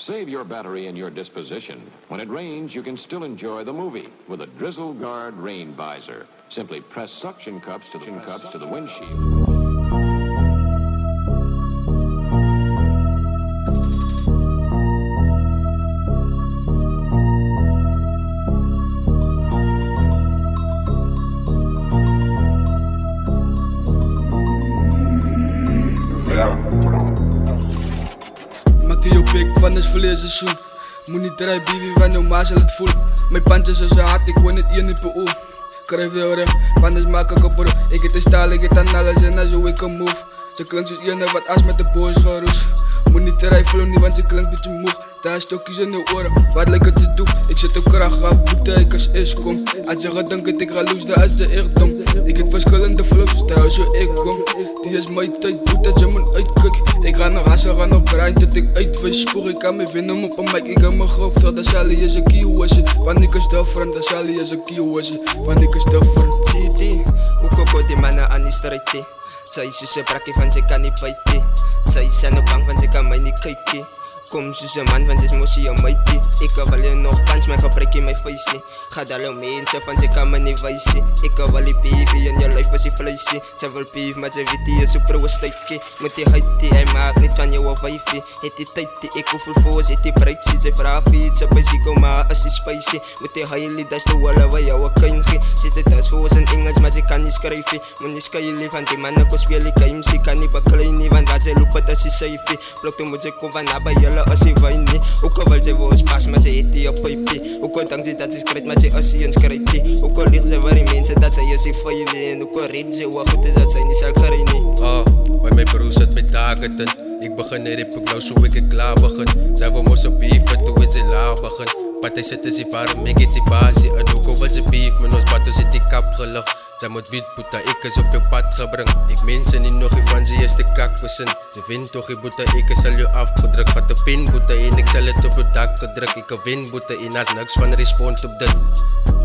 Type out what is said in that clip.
Save your battery and your disposition. When it rains, you can still enjoy the movie with a Drizzle Guard rain visor. Simply press suction cups to the windshield. Maak die jou bek van is verlede seizoen. Moet niet draai bibi van jou ma zal het voelen. Mijn pandjes is zo hard, ik woon het 1 uur per uur. Krijg veel recht, van is maak ik op bro. Ik het de staal, ik het aan alles en als je ik kan move. Ze klinkt zoals ene wat as met de boys geroes. Moet niet draai flow niet, want ze klinkt beetje moe. Daar stokjes in de oren, wat lijkt het te doen? Ik zet de kracht af, boete ik als is kom. Als je gaat denken, ik ga loes, als ze echt dom. Ik heb verschillende flows, thuis zo ik kom. Die is mijn tijd, doet dat je moet uitkijken. Ik ga nog hassen, ga nog grind, tot ik uitwijs. Spoor ik aan me winnen op een mic, ik heb mijn hoofd. Dat Sally is een kieuwasje, van ik is different. Dat Sally is een kieuwasje, van ik is different. Zie die, hoe koko die mannen aan die strijd. Zij ze braken van ze kan niet bijten. Zij zijn op bang van ze kan mij niet kijken. Kom soos 'n man, want sy is mosie aan my tie. Ek wil jou nog kans, my gebruik in my face. Ga daar jou mense van sy kan my nie wys. Ek wil die baby in jou life was die vleisie. Sy wil beef, maar sy weet die is super westeekie. Moet die huidie, hy maak net van jou 'n wifie. Het die tyd die ek hoeveel voors, het die breed sy vraag vir iets op sy kom, maar as sy spicy. Moet die huilie, dat is de walla waar jou 'n kind gee. Sy sê dat is voors in Engels, maar sy kan nie skryf nie. Moet nie skyelie van die manne ko speel die game. Sy kan nie baklei nie, want wat sy loop het as sy syfie. Blok toe moet sy kom van naby julle as sy wyn nie. Ook al wil sy woos pas, maar sy het die op pypie. Ook al dank sy dat sy skryt, maar sy as sy eens skryt nie. Ook al lieg sy waar die mense dat sy is die veilie. En ook al rap sy wat goed is dat sy nie sal kry nie. By my broers het my target in. Ek begin net rap nou so ek het klaar begin. Sy wil mos op beef, toe het sy laag begin. Pat hy sit as die varm, ek het die basie. En ook al wil sy beef, men ons pat ons het die kap gelig. Sy moet weet, boeta, ek is op jou pad gebring. Ek mense nie nog die van sy is de kak besin. Sy wen toch die boeta, ek sal jou afgedruk. Vat die pen boeta en ek sal het op jou dak gedruk. Ek wen boeta en as niks van respond op dit.